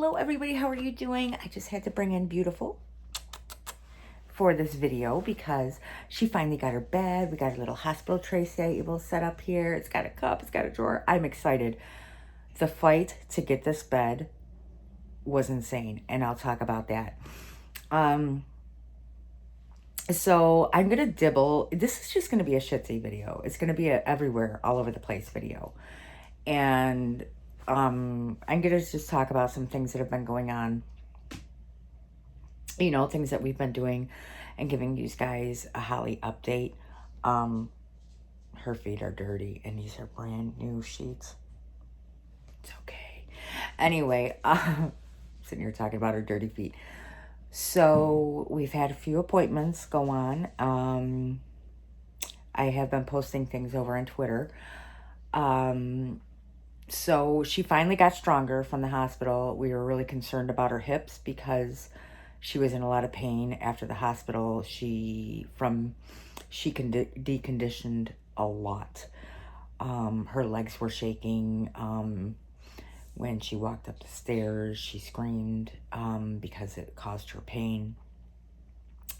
Hello everybody, how are you doing? I just had to bring in Beautiful for this video because she finally got her bed. We got a little hospital tray table set up here. It's got a cup, it's got a drawer. I'm excited. The fight to get this bed was insane, and I'll talk about that. So I'm gonna dibble. This is just gonna be a shitsy video. It's gonna be a everywhere, all over the place video. And I'm gonna just talk about some things that have been going on, you know, things that we've been doing, and giving you guys a Holly update. Her feet are dirty, and these are brand new sheets. It's okay. Anyway, sitting here talking about her dirty feet. So we've had a few appointments go on. I have been posting things over on Twitter. So she finally got stronger from the hospital. We were really concerned about her hips because she was in a lot of pain after the hospital. She deconditioned a lot. Her legs were shaking. When she walked up the stairs, she screamed because it caused her pain.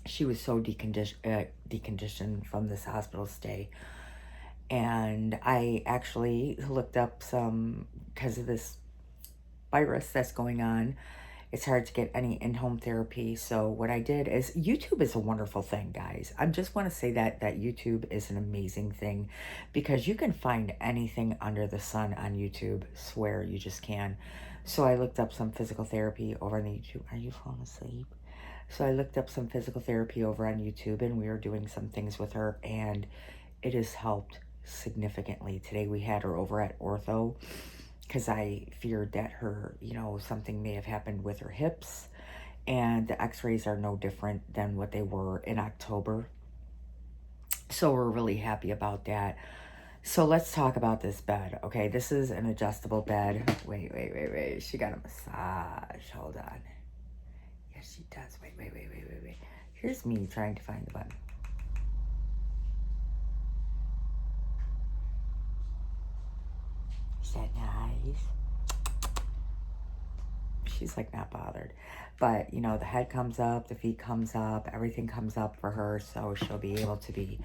She was so deconditioned from this hospital stay. And I actually looked up some, because of this virus that's going on, it's hard to get any in-home therapy. So what I did is, YouTube is a wonderful thing, guys. I just want to say that YouTube is an amazing thing, because you can find anything under the sun on YouTube. Swear, you just can. So I looked up some physical therapy over on YouTube. Are you falling asleep? So I looked up some physical therapy over on YouTube, and we were doing some things with her, and it has helped significantly. Today we had her over at ortho because I feared that her, you know, something may have happened with her hips, and the x-rays are no different than what they were in October. So we're really happy about that. So let's talk about this bed. Okay, this is an adjustable bed. Wait. She got a massage. Hold on. Yes, she does. Wait. Here's me trying to find the button. Is that nice? She's like not bothered. But, you know, the head comes up, the feet comes up, everything comes up for her, so she'll be able to be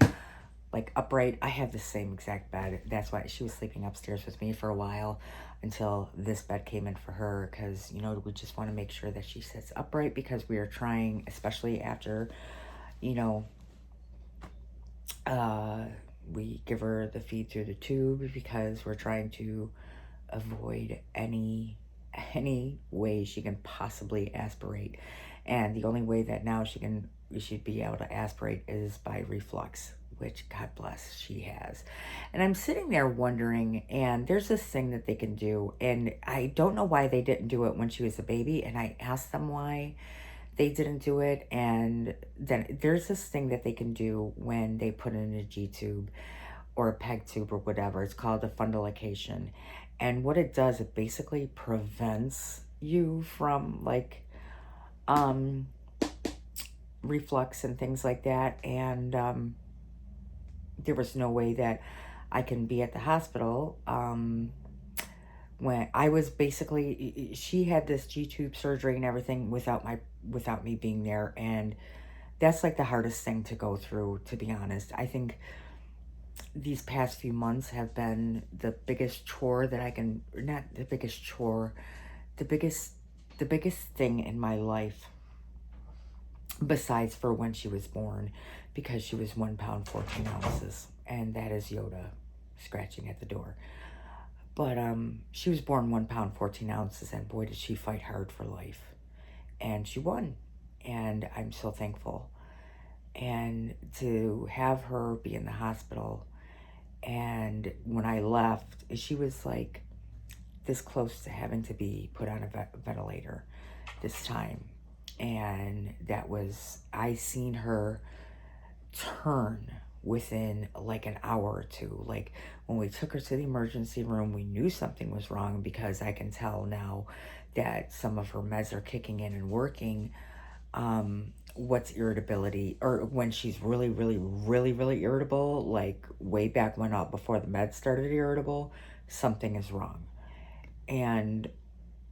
like upright. I have the same exact bed. That's why she was sleeping upstairs with me for a while until this bed came in for her, because, you know, we just want to make sure that she sits upright, because we are trying, especially after, you know, we give her the feed through the tube, because we're trying to avoid any way she can possibly aspirate. And the only way that now she'd be able to aspirate is by reflux, which God bless she has. And I'm sitting there wondering, and there's this thing that they can do, and I don't know why they didn't do it when she was a baby, and I asked them why they didn't do it. And then there's this thing that they can do when they put in a G tube or a peg tube or whatever. It's called a fundoplication. And what it does, it basically prevents you from like reflux and things like that. And there was no way that I can be at the hospital when I was basically, she had this G-tube surgery and everything without me being there. And that's like the hardest thing to go through, to be honest. I think these past few months have been the biggest chore that I can, not the biggest chore, the biggest thing in my life, besides for when she was born, because she was 1 pound 14 ounces, and that is Yoda scratching at the door. But she was born 1 pound 14 ounces, and boy did she fight hard for life, and she won, and I'm so thankful. And to have her be in the hospital, and when I left, she was like this close to having to be put on a ventilator this time. And that was, I seen her turn within like an hour or two. Like when we took her to the emergency room, we knew something was wrong, because I can tell now that some of her meds are kicking in and working. What's irritability, or when she's really irritable, like way back when, before the meds started irritable, something is wrong. And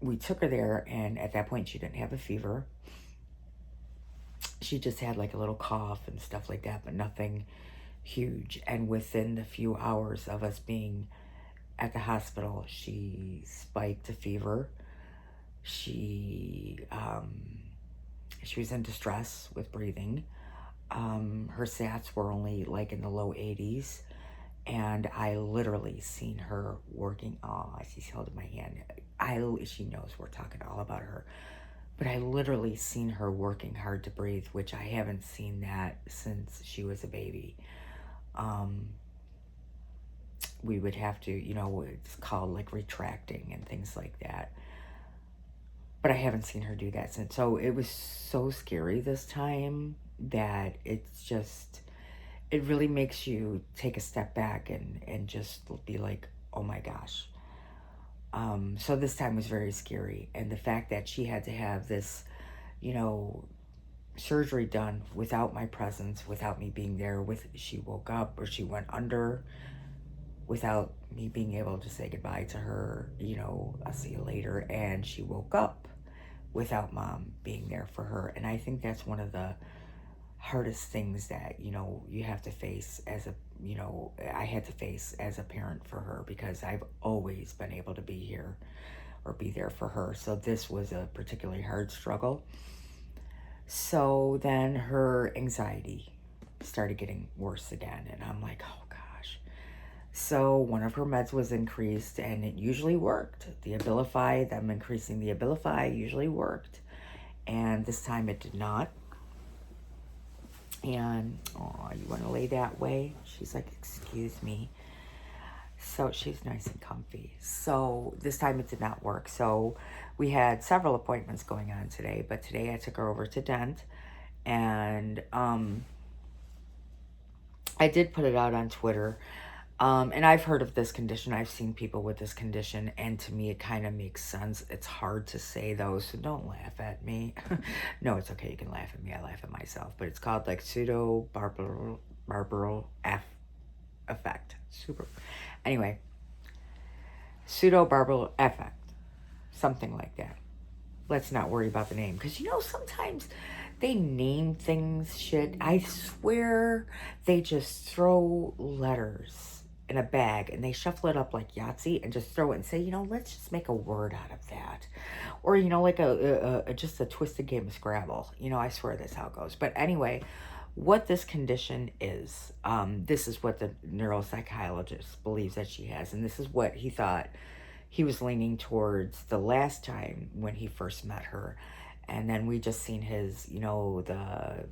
we took her there, and at that point she didn't have a fever. She just had like a little cough and stuff like that, but nothing huge. And within the few hours of us being at the hospital, she spiked a fever. She was in distress with breathing. Her SATs were only like in the low 80s. And I literally seen her working. Oh, she's holding my hand. She knows we're talking all about her. But I literally seen her working hard to breathe, which I haven't seen that since she was a baby. We would have to, it's called like retracting and things like that. But I haven't seen her do that since. So it was so scary this time that it's just, it really makes you take a step back and just be like, oh my gosh. So this time was very scary. And the fact that she had to have this, surgery done without my presence, without me being there, she woke up or she went under without me being able to say goodbye to her, I'll see you later. And she woke up without mom being there for her. And I think that's one of the hardest things that, you have to face as a, I had to face as a parent for her, because I've always been able to be here or be there for her. So this was a particularly hard struggle. So then her anxiety started getting worse again. And I'm like, oh gosh. So one of her meds was increased, and it usually worked. The Abilify, them increasing the Abilify usually worked. And this time it did not. And, oh, you want to lay that way? She's like, excuse me. So she's nice and comfy. So this time it did not work. So we had several appointments going on today, but today I took her over to Dent, and I did put it out on Twitter. And I've heard of this condition. I've seen people with this condition, and to me, it kind of makes sense. It's hard to say though, so don't laugh at me. No, it's okay. You can laugh at me. I laugh at myself. But it's called like pseudo-barbaro effect. Super. Anyway, pseudo-barbaro effect. Something like that. Let's not worry about the name, because sometimes they name things shit. I swear they just throw letters in a bag and they shuffle it up like Yahtzee and just throw it and say, let's just make a word out of that. Or, like just a twisted game of Scrabble. I swear that's how it goes. But anyway, what this condition is, this is what the neuropsychologist believes that she has. And this is what he thought he was leaning towards the last time when he first met her. And then we just seen his, the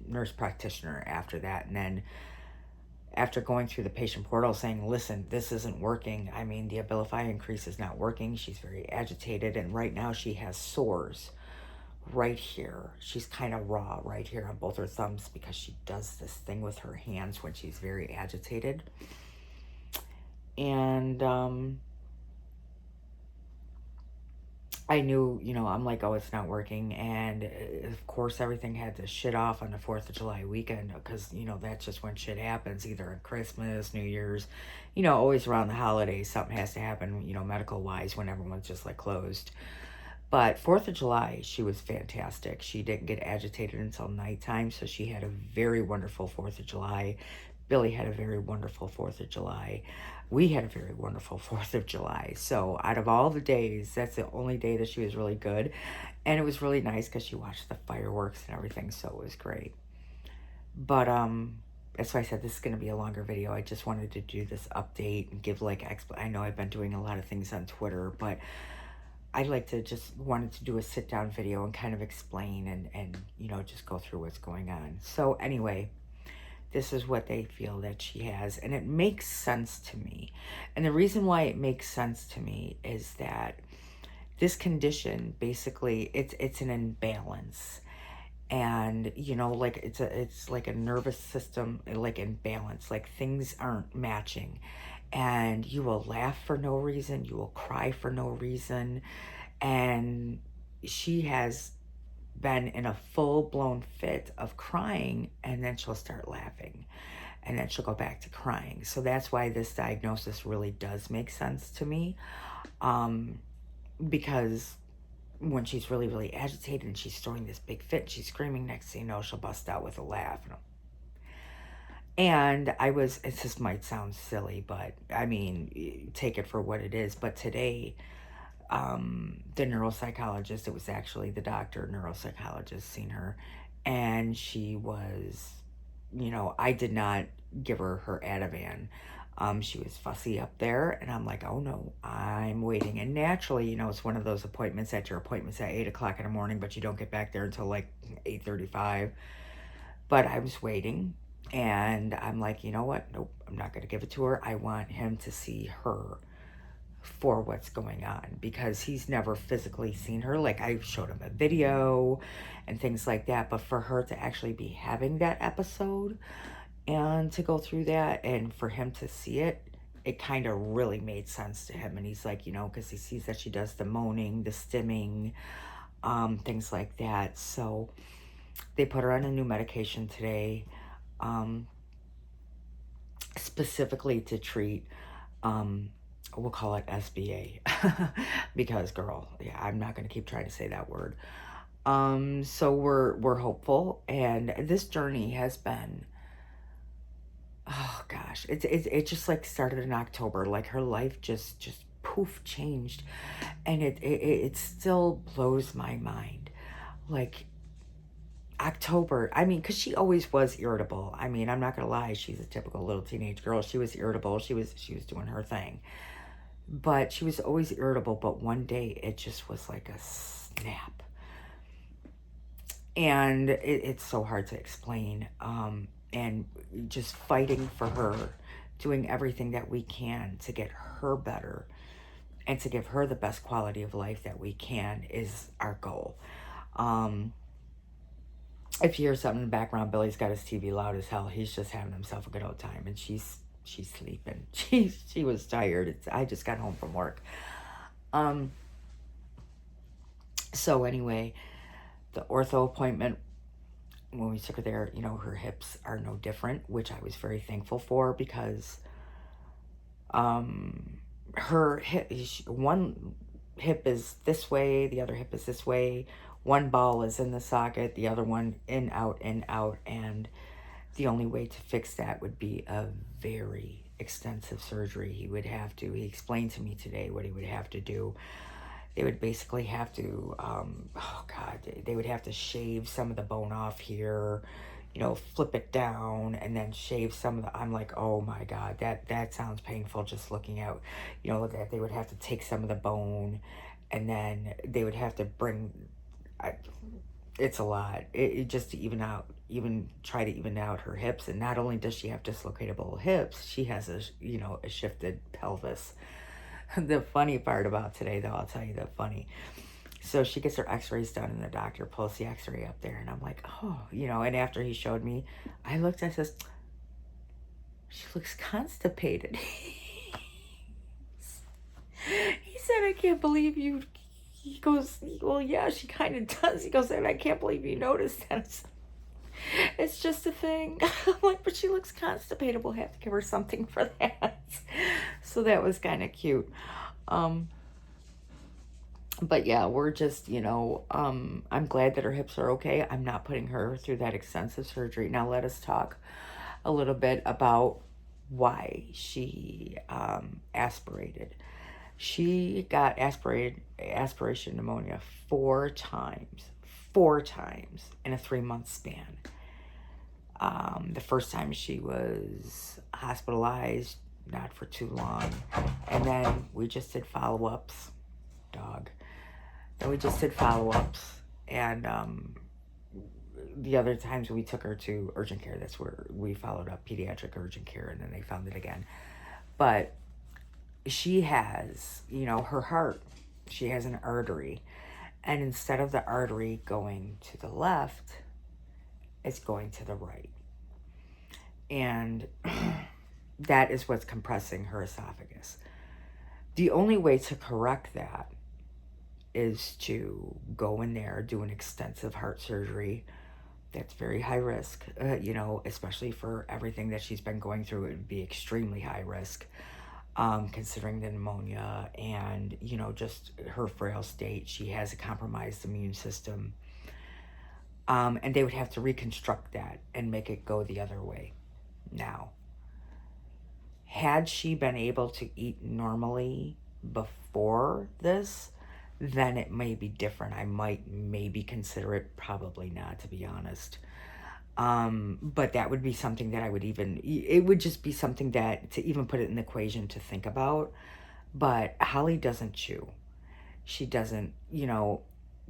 nurse practitioner after that. And then after going through the patient portal saying, listen, this isn't working. I mean, the Abilify increase is not working. She's very agitated. And right now she has sores right here. She's kind of raw right here on both her thumbs, because she does this thing with her hands when she's very agitated. And I knew, I'm like, oh, it's not working. And of course, everything had to shit off on the 4th of July weekend, because, that's just when shit happens, either on Christmas, New Year's, always around the holidays, something has to happen, medical wise, when everyone's just like closed. But 4th of July, she was fantastic. She didn't get agitated until nighttime, so she had a very wonderful 4th of July. Billy had a very wonderful 4th of July. We had a very wonderful 4th of July. So out of all the days, that's the only day that she was really good. And it was really nice because she watched the fireworks and everything, so it was great. But that's why I said this is going to be a longer video. I just wanted to do this update and give like, I know I've been doing a lot of things on Twitter, but I like to just wanted to do a sit down video and kind of explain and just go through what's going on. So anyway, this is what they feel that she has, and it makes sense to me. And the reason why it makes sense to me is that this condition, basically, it's an imbalance. And like it's like a nervous system like imbalance, like things aren't matching. And you will laugh for no reason, you will cry for no reason. And she has been in a full-blown fit of crying, and then she'll start laughing. and then she'll go back to crying. So that's why this diagnosis really does make sense to me, because when she's really, really agitated and she's throwing this big fit, she's screaming, next thing you know, she'll bust out with a laugh. And it just might sound silly, but I mean, take it for what it is. But today, the neuropsychologist, it was actually the doctor, neuropsychologist, seen her, and she was, I did not give her Ativan. She was fussy up there, and I'm like, oh no, I'm waiting. And naturally, it's one of those appointments that your appointment's at 8 o'clock in the morning, but you don't get back there until like 8:35. But I was waiting, and I'm like, you know what? Nope, I'm not going to give it to her. I want him to see her for what's going on, because he's never physically seen her. Like, I showed him a video and things like that, but for her to actually be having that episode and to go through that and for him to see it, it kind of really made sense to him. And he's like, because he sees that she does the moaning, the stimming, things like that. So they put her on a new medication today, specifically to treat, we'll call it SBA, because girl, yeah, I'm not going to keep trying to say that word. So we're hopeful, and this journey has been, oh gosh, it just like started in October. Like, her life just poof changed, and it still blows my mind. Like, October, I mean, because she always was irritable. I mean, I'm not gonna lie, she's a typical little teenage girl. She was irritable. She was doing her thing, but she was always irritable. But one day it just was like a snap, and it's so hard to explain. And just fighting for her, doing everything that we can to get her better and to give her the best quality of life that we can is our goal. If you hear something in the background, Billy's got his TV loud as hell. He's just having himself a good old time, and she's sleeping. She was tired. I just got home from work. So anyway, the ortho appointment, when we took her there, her hips are no different, which I was very thankful for, because her hip, one hip is this way, the other hip is this way. One ball is in the socket, the other one in, out, and the only way to fix that would be a very extensive surgery. He explained to me today what he would have to do. They would basically have to, they would have to shave some of the bone off here, flip it down, and then shave some of the, I'm like, oh my God, that sounds painful just looking out, that they would have to take some of the bone, and then they would have to it's a lot. It just to try to even out her hips. And not only does she have dislocatable hips, she has a shifted pelvis. The funny part about today, though, I'll tell you the funny. So she gets her x-rays done, and the doctor pulls the x-ray up there, and I'm like, oh, and after he showed me, I looked, I says, she looks constipated. He said, I can't believe you. He goes, well, yeah, she kind of does. He goes, and I can't believe you noticed that. It's just a thing. I'm like, but she looks constipated. We'll have to give her something for that. So that was kind of cute. But yeah, we're just, I'm glad that her hips are okay. I'm not putting her through that extensive surgery. Now let us talk a little bit about why she aspirated. She got aspiration pneumonia 4 times in a 3-month span. The first time she was hospitalized, not for too long. And then we just did follow-ups, Then we just did follow-ups. And the other times we took her to urgent care, that's where we followed up, pediatric urgent care, and then they found it again. But she has, her heart, she has an artery. And instead of the artery going to the left, it's going to the right. And that is what's compressing her esophagus. The only way to correct that is to go in there, do an extensive heart surgery, That's very high risk, you know, especially for everything that she's been going through. It would be extremely high risk, considering the pneumonia and, you know, just her frail state. She has a compromised immune system. And they would have to reconstruct that and make it go the other way. Now, had she been able to eat normally before this, then it may be different. I might maybe consider it, probably not, to be honest. But that would be something that I would even, it would just be something that to even put it in the equation to think about. But Holly doesn't chew. She doesn't, you know,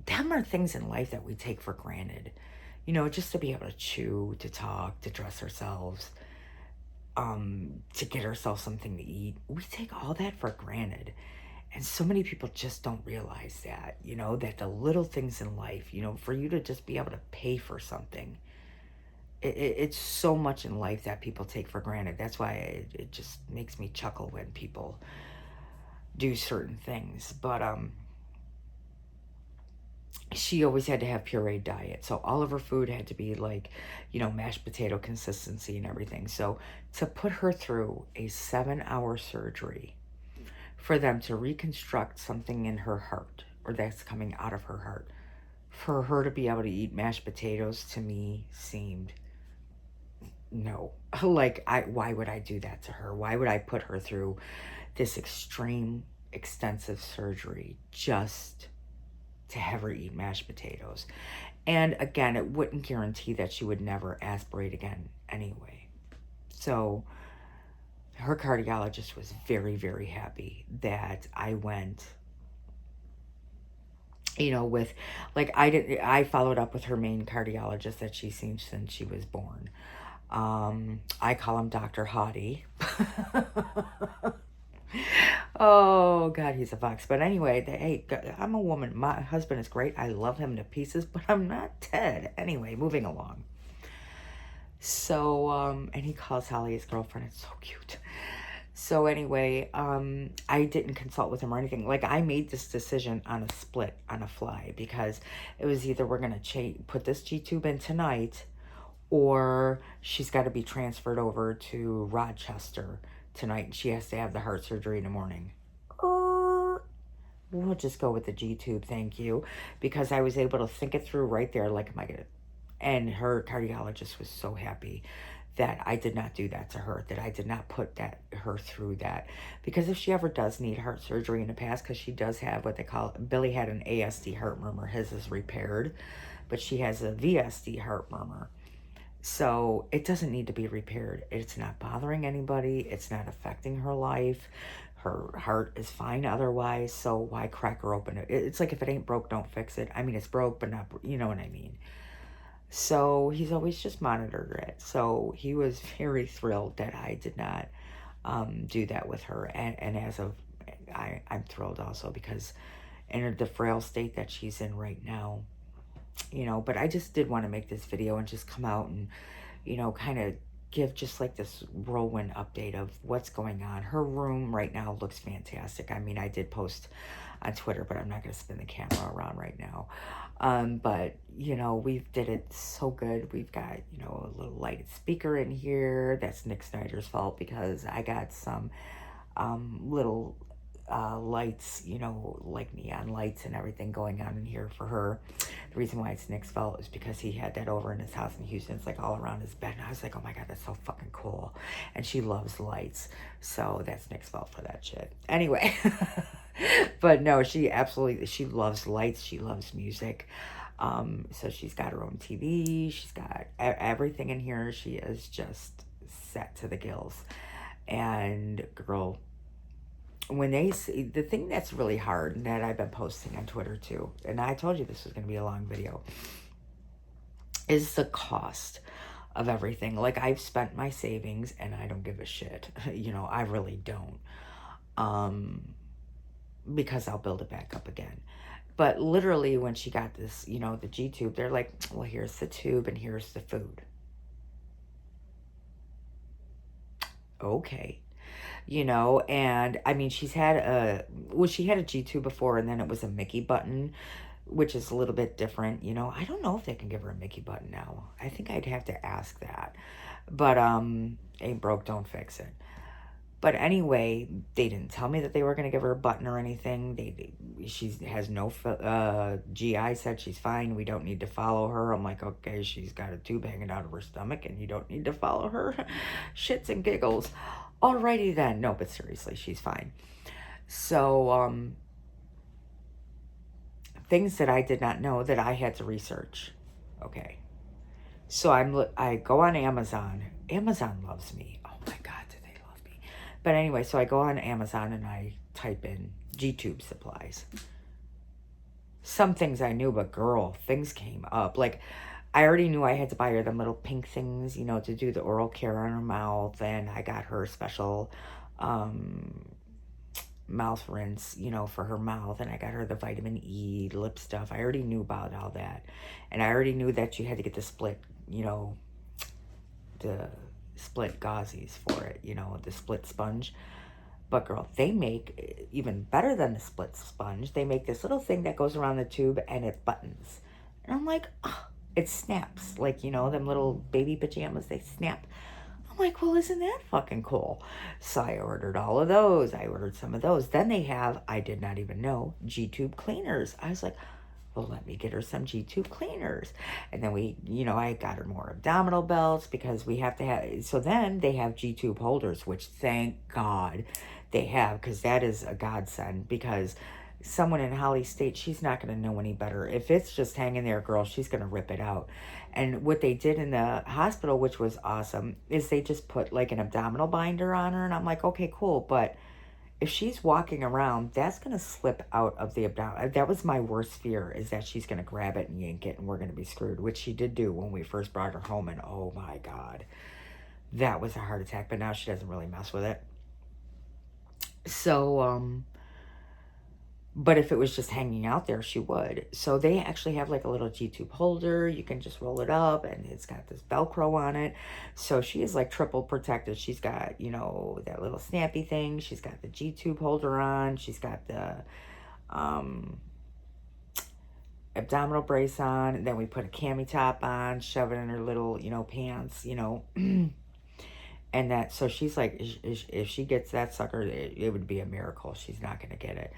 them are things in life that we take for granted. You know, just to be able to chew, to talk, to dress ourselves, to get ourselves something to eat. We take all that for granted. And so many people just don't realize that, you know, that the little things in life, you know, for you to just be able to pay for something, it's so much in life that people take for granted. That's why it just makes me chuckle when people do certain things. But she always had to have pureed diet. So all of her food had to be like, you know, mashed potato consistency and everything. So to put her through a 7-hour surgery for them to reconstruct something in her heart, or that's coming out of her heart, for her to be able to eat mashed potatoes, to me seemed no. Like, why would I do that to her? Why would I put her through this extreme extensive surgery just to have her eat mashed potatoes? And again, it wouldn't guarantee that she would never aspirate again anyway. So her cardiologist was very, very happy that I went, you know, with, like, I followed up with her main cardiologist that she's seen since she was born. I call him Dr. Haughty. Oh, God, he's a fox. But anyway, hey, I'm a woman. My husband is great. I love him to pieces, but I'm not Ted. Anyway, moving along. So, and he calls Holly his girlfriend. It's so cute. So anyway, I didn't consult with him or anything. Like, I made this decision on a split, on a fly, because it was either we're going to put this G-tube in tonight, or she's got to be transferred over to Rochester tonight. She has to have the heart surgery in the morning. We'll just go with the G-tube, thank you. Because I was able to think it through right there, like, am I going to... And her cardiologist was so happy that I did not do that to her, that I did not put her through that. Because if she ever does need heart surgery in the past, because she does have what they call... Billy had an ASD heart murmur. His is repaired. But she has a VSD heart murmur. So it doesn't need to be repaired. It's not bothering anybody. It's not affecting her life. Her heart is fine otherwise. So why crack her open? It's like, if it ain't broke, don't fix it. I mean, it's broke, but not, you know what I mean? So he's always just monitored it. So he was very thrilled that I did not do that with her. And as of, I'm thrilled also, because in the frail state that she's in right now, you know, but I just did want to make this video and just come out and, you know, kind of give just like this whirlwind update of what's going on. Her room right now looks fantastic. I mean, I did post on Twitter, but I'm not going to spin the camera around right now. But, you know, we did it so good. We've got, you know, a little lighted speaker in here. That's Nick Snyder's fault, because I got some little lights, you know, like neon lights and everything going on in here for her. The reason why it's Nick's fault is because he had that over in his house in Houston. It's like all around his bed. And I was like, oh my God, that's so fucking cool. And she loves lights. So that's Nick's fault for that shit. Anyway. But no, she loves lights. She loves music. So she's got her own TV. She's got everything in here. She is just set to the gills. And girl, when they see, the thing that's really hard, and that I've been posting on Twitter too, and I told you this was going to be a long video, is the cost of everything. Like, I've spent my savings and I don't give a shit. You know, I really don't. Because I'll build it back up again. But literally, when she got this, you know, the G-tube, they're like, well, here's the tube and here's the food. Okay. You know, and I mean, she had a G-tube before, and then it was a Mickey button, which is a little bit different. You know, I don't know if they can give her a Mickey button now. I think I'd have to ask that. But ain't broke, don't fix it. But anyway, they didn't tell me that they were going to give her a button or anything. She has no GI, said she's fine. We don't need to follow her. I'm like, okay, she's got a tube hanging out of her stomach and you don't need to follow her. Shits and giggles. Alrighty then. No, but seriously, she's fine. So, things that I did not know that I had to research. Okay. So I go on Amazon. Amazon loves me. Oh my God, do they love me? But anyway, so I go on Amazon and I type in G-tube supplies. Some things I knew, but girl, things came up. Like, I already knew I had to buy her them little pink things, you know, to do the oral care on her mouth. And I got her special mouth rinse, you know, for her mouth. And I got her the vitamin E lip stuff. I already knew about all that. And I already knew that you had to get the split, you know, the split gauzies for it, you know, the split sponge. But girl, they make even better than the split sponge. They make this little thing that goes around the tube and it buttons. And I'm like, oh, it snaps. Like, you know, them little baby pajamas, they snap. I'm like, well, isn't that fucking cool? So I ordered all of those. I ordered some of those. Then they have, I did not even know, G-tube cleaners. I was like, well, let me get her some G-tube cleaners. And then we, you know, I got her more abdominal belts because we have to have, so then they have G-tube holders, which thank God they have, because that is a godsend, because someone in Holly State, she's not going to know any better. If it's just hanging there, girl, she's going to rip it out. And what they did in the hospital, which was awesome, is they just put like an abdominal binder on her. And I'm like, okay, cool. But if she's walking around, that's going to slip out of the abdominal. That was my worst fear, is that she's going to grab it and yank it and we're going to be screwed, which she did do when we first brought her home. And oh my God, that was a heart attack. But now she doesn't really mess with it. So, but if it was just hanging out there, she would. So they actually have like a little G-tube holder. You can just roll it up and it's got this Velcro on it. So she is like triple protected. She's got, you know, that little snappy thing. She's got the G-tube holder on. She's got the abdominal brace on. And then we put a cami top on, shove it in her little, you know, pants, you know. And that, so she's like, if she gets that sucker, it would be a miracle. She's not going to get it.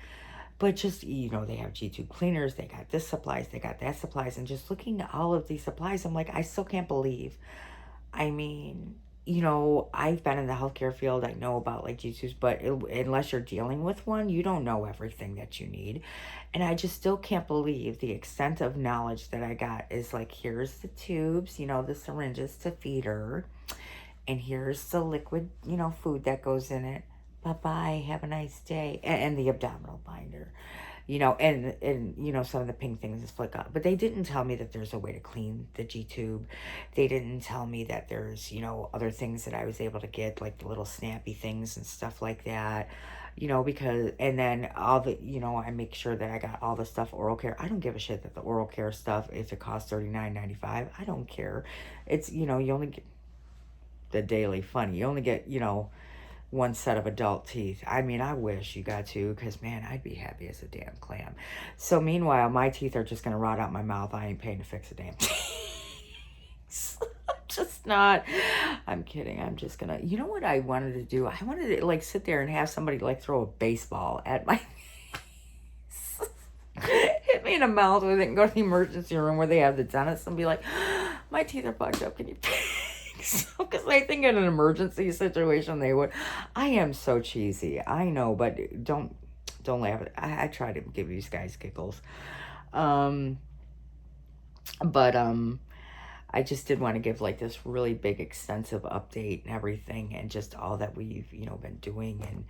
But just, you know, they have G-tube cleaners, they got this supplies, they got that supplies, and just looking at all of these supplies, I'm like, I still can't believe. I mean, you know, I've been in the healthcare field, I know about like G-tubes, but unless you're dealing with one, you don't know everything that you need. And I just still can't believe the extent of knowledge that I got is like, here's the tubes, you know, the syringes to feed her, and here's the liquid, you know, food that goes in it. Bye-bye, have a nice day. And the abdominal binder, you know, and you know, some of the pink things is flick up. But they didn't tell me that there's a way to clean the G-tube. They didn't tell me that there's, you know, other things that I was able to get, like the little snappy things and stuff like that, you know, because, and then all the, you know, I make sure that I got all the stuff oral care. I don't give a shit that the oral care stuff, if it costs $39.95, I don't care. It's, you know, you only get the daily fun. You only get, you know, one set of adult teeth. I mean, I wish you got two, because man, I'd be happy as a damn clam. So meanwhile, my teeth are just gonna rot out my mouth. I ain't paying to fix a damn teeth. Just not. I'm kidding. I'm just gonna, you know what I wanted to do? I wanted to like sit there and have somebody like throw a baseball at my hit me in the mouth with it and go to the emergency room where they have the dentist and be like, my teeth are bugged up, can you because I think in an emergency situation they would. I am so cheesy, I know, but don't laugh at it. I try to give these guys giggles. But I just did want to give like this really big extensive update and everything, and just all that we've, you know, been doing, and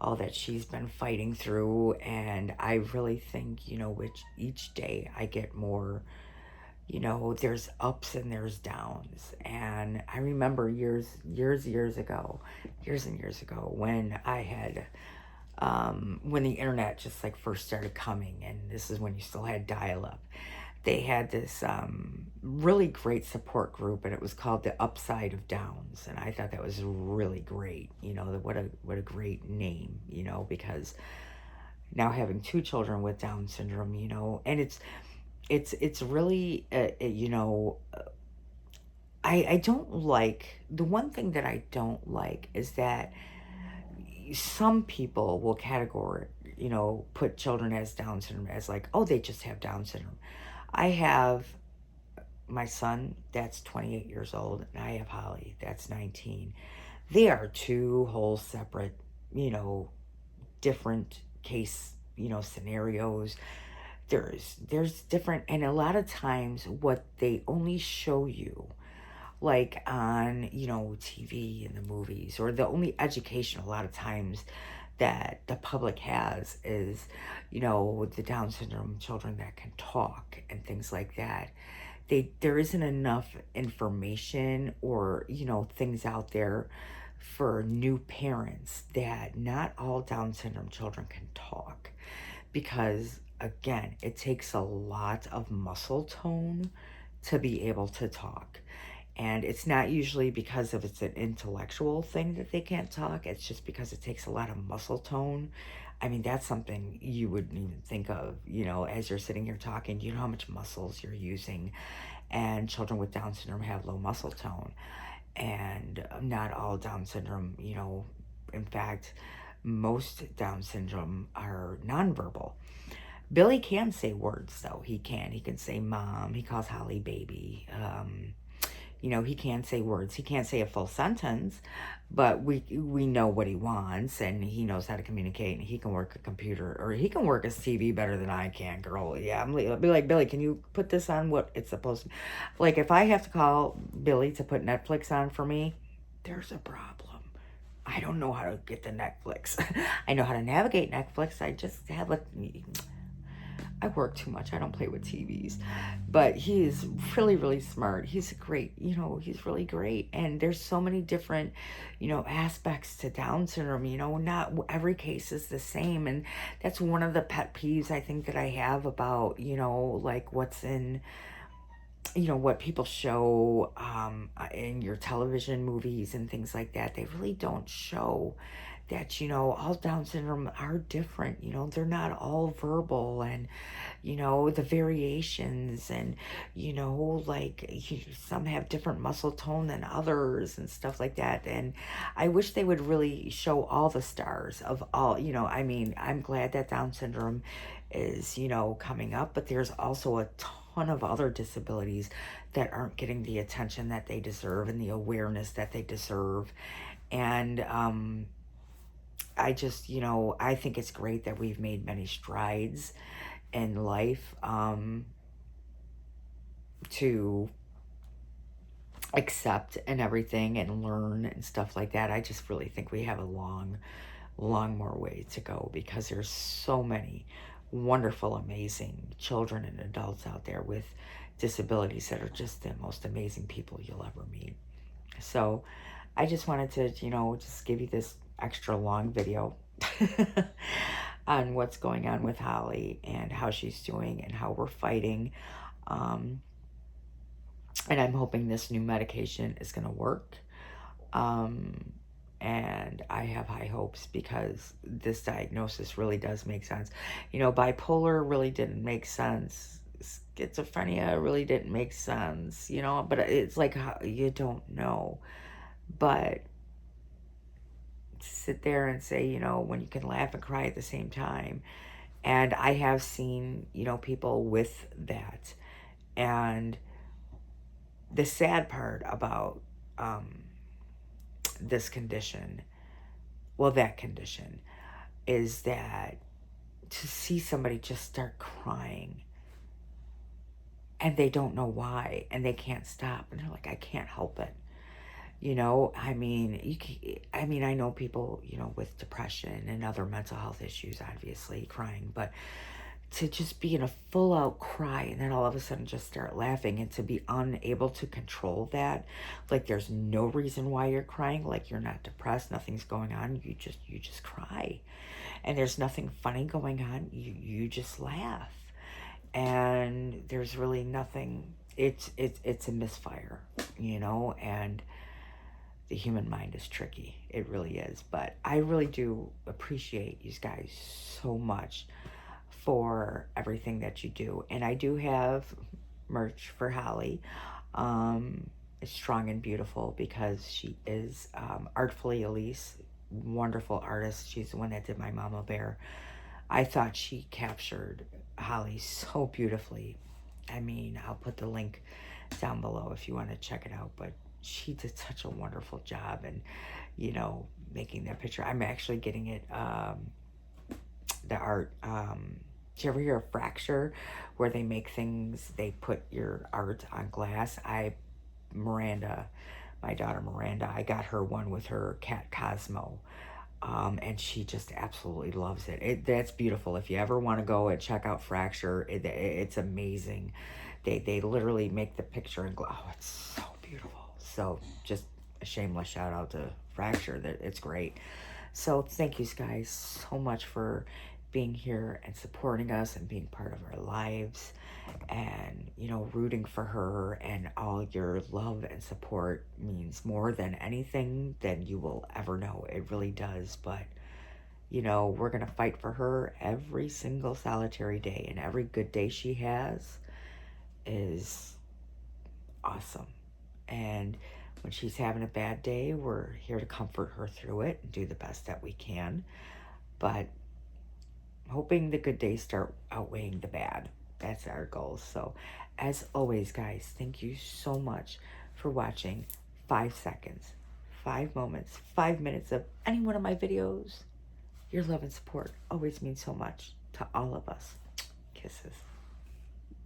all that she's been fighting through. And I really think, you know, which each day I get more, you know, there's ups and there's downs. And I remember years ago, when I had, when the internet just like first started coming, and this is when you still had dial-up, they had this really great support group, and it was called the Upside of Downs. And I thought that was really great, you know, what a great name, you know, because now having 2 children with Down syndrome, you know, and it's really, you know, I don't like, the one thing that I don't like is that some people will categorize, you know, put children as Down syndrome as like, oh, they just have Down syndrome. I have my son that's 28 years old, and I have Holly that's 19. They are two whole separate, you know, different case, you know, scenarios. There's different, and a lot of times what they only show you, like on, you know, TV and the movies, or the only education a lot of times that the public has is, you know, the Down syndrome children that can talk and things like that. There isn't enough information, or, you know, things out there for new parents that not all Down syndrome children can talk, because again, it takes a lot of muscle tone to be able to talk. And it's not usually because of it's an intellectual thing that they can't talk. It's just because it takes a lot of muscle tone. I mean, that's something you wouldn't even think of, you know, as you're sitting here talking. You know how much muscles you're using. And children with Down syndrome have low muscle tone. And not all Down syndrome, you know, in fact, most Down syndrome are nonverbal. Billy can say words, though. He can. He can say mom. He calls Holly baby. You know, he can say words. He can't say a full sentence, but we know what he wants, and he knows how to communicate, and he can work a computer, or he can work his TV better than I can, girl. Yeah, I'll be like, Billy, can you put this on what it's supposed to? Like, if I have to call Billy to put Netflix on for me, there's a problem. I don't know how to get the Netflix. I know how to navigate Netflix. I just have a... I work too much. I don't play with TVs. But he is really, really smart. He's great. You know, he's really great. And there's so many different, you know, aspects to Down syndrome. You know, not every case is the same. And that's one of the pet peeves I think that I have about, you know, like what's in, you know, what people show in your television movies and things like that. They really don't show that, you know, all Down syndrome are different. You know, they're not all verbal, and, you know, the variations, and, you know, like some have different muscle tone than others and stuff like that. And I wish they would really show all the stars of all, you know, I mean, I'm glad that Down syndrome is, you know, coming up, but there's also a ton of other disabilities that aren't getting the attention that they deserve and the awareness that they deserve. And I just, you know, I think it's great that we've made many strides in life to accept and everything and learn and stuff like that. I just really think we have a long more way to go, because there's so many wonderful, amazing children and adults out there with disabilities that are just the most amazing people you'll ever meet. So I just wanted to, you know, just give you this extra long video on what's going on with Holly and how she's doing and how we're fighting. And I'm hoping this new medication is going to work. And I have high hopes, because this diagnosis really does make sense. You know, bipolar really didn't make sense. Schizophrenia really didn't make sense, you know, but it's like, you don't know. But to sit there and say, you know, when you can laugh and cry at the same time. And I have seen, you know, people with that. And the sad part about this condition, well, that condition, is that to see somebody just start crying and they don't know why, and they can't stop, and they're like, I can't help it. You know, I mean, I know people, you know, with depression and other mental health issues, obviously crying, but to just be in a full out cry and then all of a sudden just start laughing, and to be unable to control that, like there's no reason why you're crying, like you're not depressed, nothing's going on, you just cry, and there's nothing funny going on, you just laugh, and there's really nothing. It's a misfire, you know. And the human mind is tricky. It really is. But I really do appreciate you guys so much for everything that you do. And I do have merch for Holly. It's Strong and Beautiful, because she is Artfully Elise, wonderful artist. She's the one that did my Mama Bear. I thought she captured Holly so beautifully. I mean, I'll put the link down below if you want to check it out, but she did such a wonderful job, and you know, making that picture. I'm actually getting it, the art, did you ever hear of Fracture, where they make things, they put your art on glass? Miranda, my daughter Miranda, I got her one with her cat Cosmo, and she just absolutely loves it. That's beautiful. If you ever want to go and check out Fracture, it's amazing. They literally make the picture and go, oh, it's so beautiful. So just a shameless shout out to Fracture. That it's great. So thank you guys so much for being here and supporting us and being part of our lives, and you know, rooting for her. And all your love and support means more than anything than you will ever know. It really does. But you know, we're gonna fight for her every single solitary day, and every good day she has is awesome. And when she's having a bad day, we're here to comfort her through it and do the best that we can. But hoping the good days start outweighing the bad. That's our goal. So, as always, guys, thank you so much for watching 5 seconds, 5 moments, 5 minutes of any one of my videos. Your love and support always means so much to all of us. Kisses.